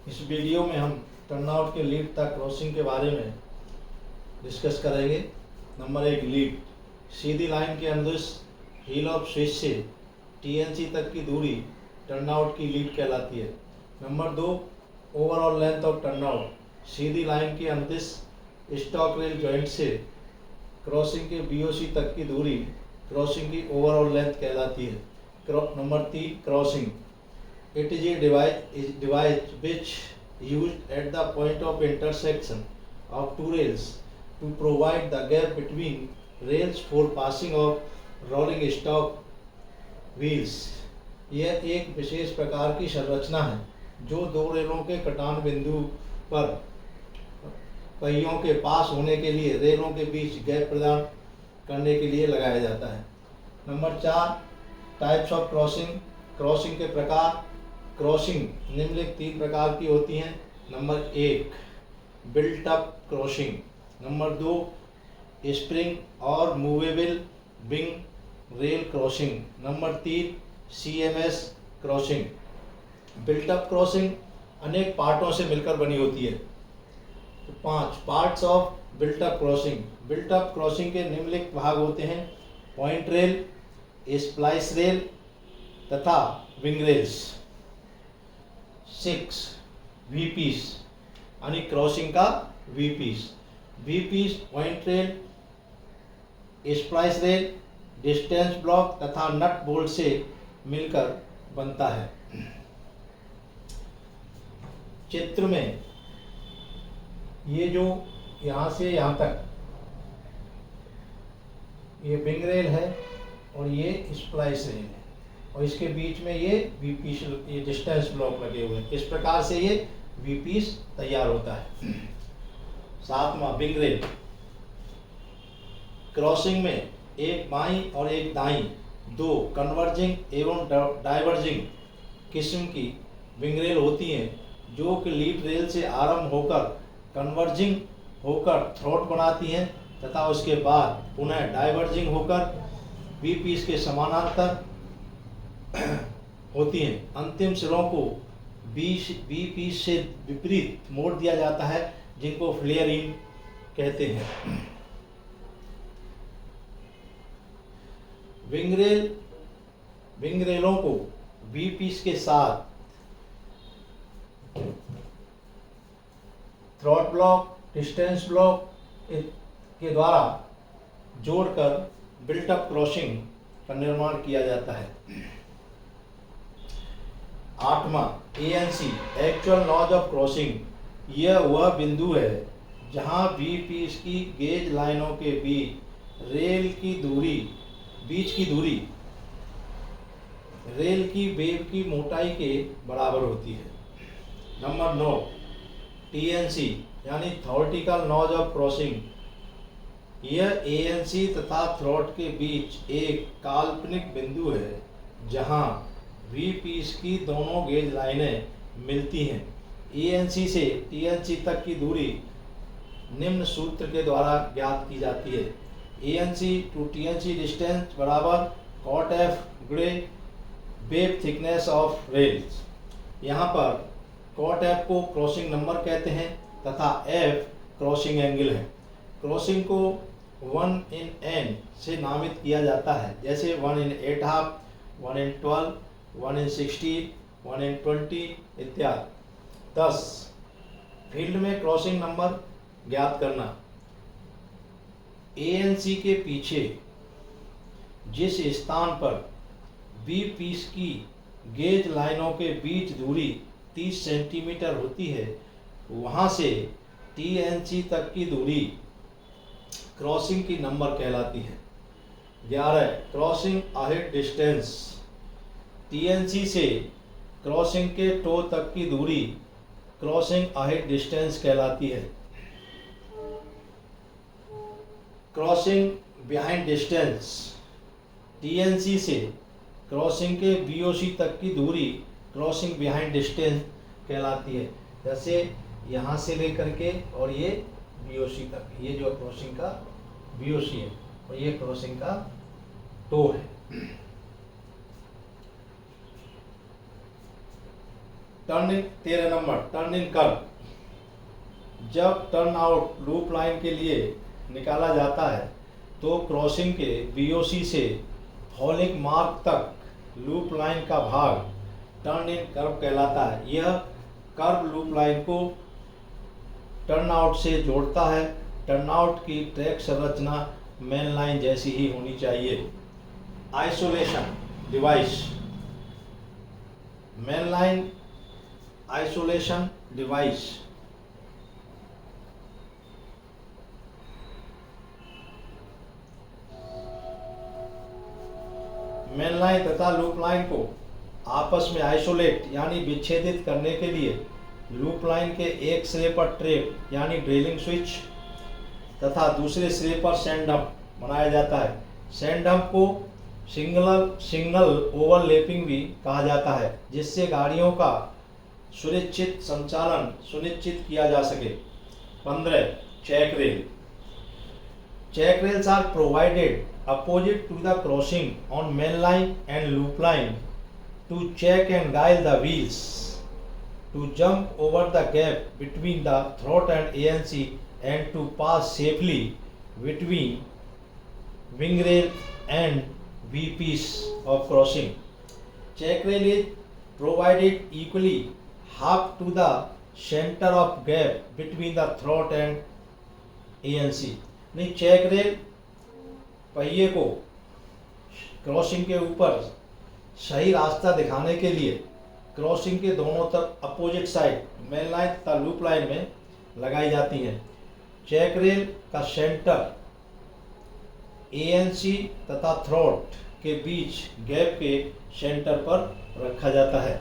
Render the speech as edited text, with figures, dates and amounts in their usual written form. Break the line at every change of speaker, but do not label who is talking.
इस वीडियो में हम टर्नआउट के लीड तक क्रॉसिंग के बारे में डिस्कस करेंगे। Number 1, lead. सीधी लाइन के अनुदिश हील ऑफ स्विच से टीएनसी तक की दूरी टर्नआउट की लीड कहलाती है। Number 2, overall length of turnout. Sidhi line के अनुदिश स्टॉक रेल जॉइंट से क्रॉसिंग के बीओसी तक की दूरी क्रॉसिंग की ओवरऑल लेंथ कहलाती है। Number 3, crossing. It is a device which used at the point of intersection of two rails to provide the gap between rails for passing of rolling stock wheels। यह एक विशेष प्रकार की संरचना है जो दो रेलों के कटान बिंदु पर पहियों के पास होने के लिए रेलों के बीच गैप प्रदान करने के लिए लगाया जाता है। Number 4, types of crossing. Crossing के प्रकार। क्रॉसिंग निम्नलिखित 3 प्रकार की होती हैं। Number 1, built up crossing. Number 2, spring और movable wing rail crossing. Number 3, CMS crossing. Built up crossing अनेक पार्टों से मिलकर बनी होती है। 5 parts of built up crossing. Built up crossing के निम्नलिखित भाग होते हैं: पॉइंट रेल, स्प्लाइस रेल तथा विंग रेल्स। 6, वीपीस यानी क्रॉसिंग का V piece. V piece point rail, splice rail, distance block तथा नट बोल्ट से मिलकर बनता है। चित्र में ये जो यहाँ से यहाँ तक ये विंग रेल है और ये स्प्लाइस रेल है और इसके बीच में ये वीपीस, ये डिस्टेंस ब्लॉक लगे हुए हैं। इस प्रकार से ये वीपीस तैयार होता है। 7वां, विंग रेल। क्रॉसिंग में एक बाईं और एक दाईं, 2 कन्वर्जिंग एवं डाइवर्जिंग किस्म की विंग रेल होती हैं जो कि लीड रेल से आरंभ होकर कन्वर्जिंग होकर थ्रोट बनाती हैं तथा उसके बाद पुनः डाइवर्जिंग होकर वीपीस के समानांतर होती हैं। अंतिम सिरों को वीपीस से विपरीत मोड़ दिया जाता है जिनको फ्लेयरिंग कहते हैं। विंग रेलों को वीपीस के साथ थ्रॉट ब्लॉक, डिस्टेंस ब्लॉक के द्वारा जोड़कर बिल्ट अप क्रॉसिंग का निर्माण किया जाता है। 8वां, एएनसी एक्चुअल नॉज ऑफ क्रॉसिंग। यह वह बिंदु है जहां वीपीस की गेज लाइनों के बीच की दूरी रेल की वेव की मोटाई के बराबर होती है। नंबर 9, टीएनसी यानी थ्योरेटिकल नॉज ऑफ क्रॉसिंग। यह एएनसी तथा थ्रॉट के बीच एक काल्पनिक बिंदु है जहां वीपीस की दोनों गेज लाइनें मिलती हैं। एएनसी से टीएनसी तक की दूरी निम्न सूत्र के द्वारा ज्ञात की जाती है: एएनसी टू टीएनसी डिस्टेंस बराबर कॉट एफ गुणे वेव थिकनेस ऑफ रेल्स। यहाँ पर कॉट एफ को क्रॉसिंग नंबर कहते हैं तथा एफ क्रॉसिंग एंगल है। क्रॉसिंग को 1 in n से नामित किया जाता है, जैसे 1 in 8/2, 1 in 12, 1 in 16, 1 in 20 इत्यादि। 10, फील्ड में क्रॉसिंग नंबर ज्ञात करना। एएनसी के पीछे जिस स्थान पर वीपीस की गेज लाइनों के बीच दूरी 30 सेंटीमीटर होती है वहां से टीएनसी तक की दूरी क्रॉसिंग की नंबर कहलाती है। 11, क्रॉसिंग अहेड डिस्टेंस। टीएनसी से क्रॉसिंग के टो तक की दूरी क्रॉसिंग अहेड डिस्टेंस कहलाती है। Crossing behind distance. टीएनसी से क्रॉसिंग के बीओसी तक की दूरी क्रॉसिंग बिहाइंड डिस्टेंस कहलाती है। जैसे यहाँ से लेकर के और ये बीओसी तक, ये जो क्रॉसिंग का बीओसी है और ये क्रॉसिंग का टो है। Turn in 13 number turn in curve. जब टर्न आउट लूप लाइन के लिए निकाला जाता है तो क्रॉसिंग के बीओसी से फॉलिंग मार्क तक लूप लाइन का भाग टर्न इन कर्व कहलाता है। यह कर्व लूप लाइन को टर्न आउट से जोड़ता है। टर्न आउट की ट्रैक संरचना मेन लाइन जैसी ही होनी चाहिए। Isolation device. Main line isolation device main line तथा लूप लाइन को आपस में आइसोलेट यानी विच्छेदित करने के लिए लूप लाइन के एक सिरे पर ट्रैप यानी ड्रिलिंग स्विच तथा दूसरे सिरे पर सैंडम बनाया जाता है। सैंडम को सिग्नल ओवरलैपिंग भी कहा जाता है, जिससे गाड़ियों का सुनिश्चित संचालन सुनिश्चित किया जा सके। 15 check rail. Check rails are provided opposite to the crossing on main line and loop line to check and guide the wheels to jump over the gap between the throat and ANC and to pass safely between wing rail and VPs of crossing. Check rail is provided equally half to the center of gap between the throat and ANC. नहीं, check rail पहिए को crossing के ऊपर सही रास्ता दिखाने के लिए क्रॉसिंग के दोनों तरफ अपोजिट साइड मेन लाइन तथा लूप लाइन में लगाई जाती हैं। चेक रेल का सेंटर एएनसी तथा थ्रोट के बीच गैप के सेंटर पर रखा जाता है।